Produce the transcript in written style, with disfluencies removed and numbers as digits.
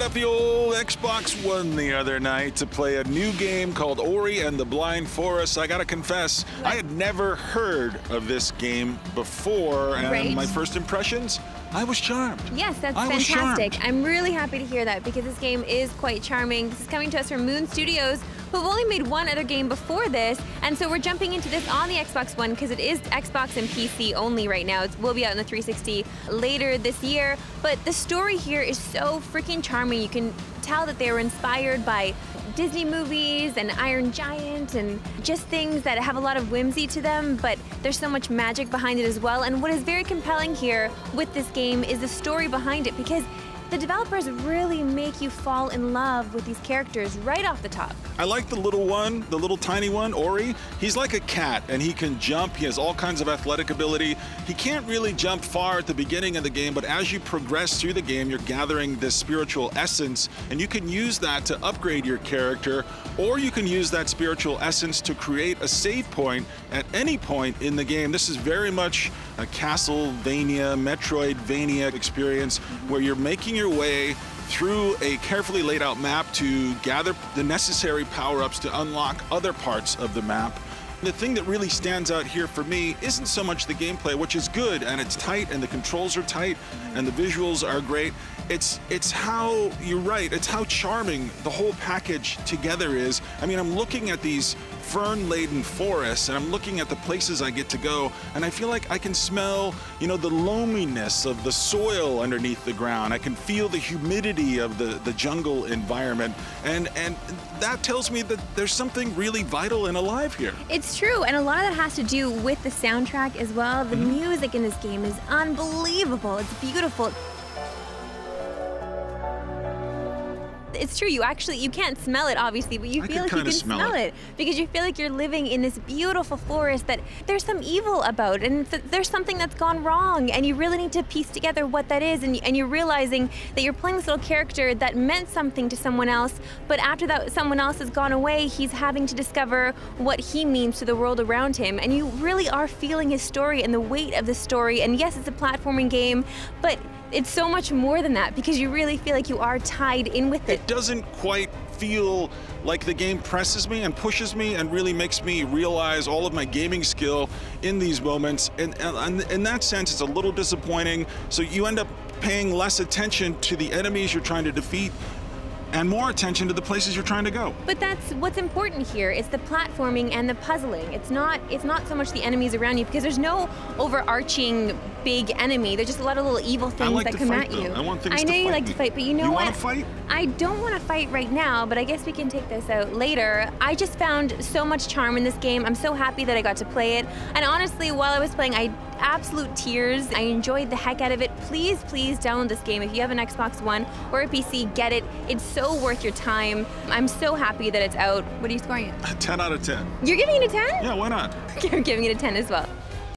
up the old Xbox One the other night to play a new game called Ori and the Blind Forest. I gotta confess, I had never heard of this game before, and my first impressions, I was charmed. Yes, that's fantastic. I'm really happy to hear that because this game is quite charming. This is coming to us from Moon Studios, who have only made one other game before this, and so we're jumping into this on the Xbox One because it is Xbox and PC only right now. It will be out on the 360 later this year, but the story here is so freaking charming. You can tell that they were inspired by Disney movies and Iron Giant and just things that have a lot of whimsy to them, but there's so much magic behind it as well. And what is very compelling here with this game is the story behind it, because the developers really make you fall in love with these characters right off the top. I like the little one, the little tiny one, Ori. He's like a cat, and he can jump. He has all kinds of athletic ability. He can't really jump far at the beginning of the game, but as you progress through the game, you're gathering this spiritual essence, and you can use that to upgrade your character, or you can use that spiritual essence to create a save point at any point in the game. This is very much a Castlevania, Metroidvania experience where you're making your way through a carefully laid out map to gather the necessary power-ups to unlock other parts of the map. The thing that really stands out here for me isn't so much the gameplay, which is good, and it's tight, and the controls are tight, and the visuals are great. It's how, you're right, it's how charming the whole package together is. I mean, I'm looking at these fern-laden forests, and I'm looking at the places I get to go, and I feel like I can smell, you know, the loaminess of the soil underneath the ground. I can feel the humidity of the jungle environment, and that tells me that there's something really vital and alive here. It's true, and a lot of that has to do with the soundtrack as well. The music in this game is unbelievable. It's beautiful. It's true, you can't smell it obviously, but you feel like you can smell it because you feel like you're living in this beautiful forest that there's some evil about, and there's something that's gone wrong, and you really need to piece together what that is, and you're realizing that you're playing this little character that meant something to someone else, but after that someone else has gone away, he's having to discover what he means to the world around him, and you really are feeling his story and the weight of the story. And yes, it's a platforming game, but it's so much more than that because you really feel like you are tied in with it. It doesn't quite feel like the game presses me and pushes me and really makes me realize all of my gaming skill in these moments. And in that sense, it's a little disappointing. So you end up paying less attention to the enemies you're trying to defeat and more attention to the places you're trying to go. But that's what's important here. It's the platforming and the puzzling. It's not so much the enemies around you, because there's no overarching big enemy. There's just a lot of little evil things that come at you. I want things to fight. I know you like to fight, but you know what? You want to fight? I don't want to fight right now, but I guess we can take this out later. I just found so much charm in this game. I'm so happy that I got to play it. And honestly, while I was playing, I absolute tears. I enjoyed the heck out of it. Please, please download this game. If you have an Xbox One or a PC, get it. It's so worth your time. I'm so happy that it's out. What are you scoring it? 10 out of 10. You're giving it a 10? Yeah, why not? You're giving it a 10 as well.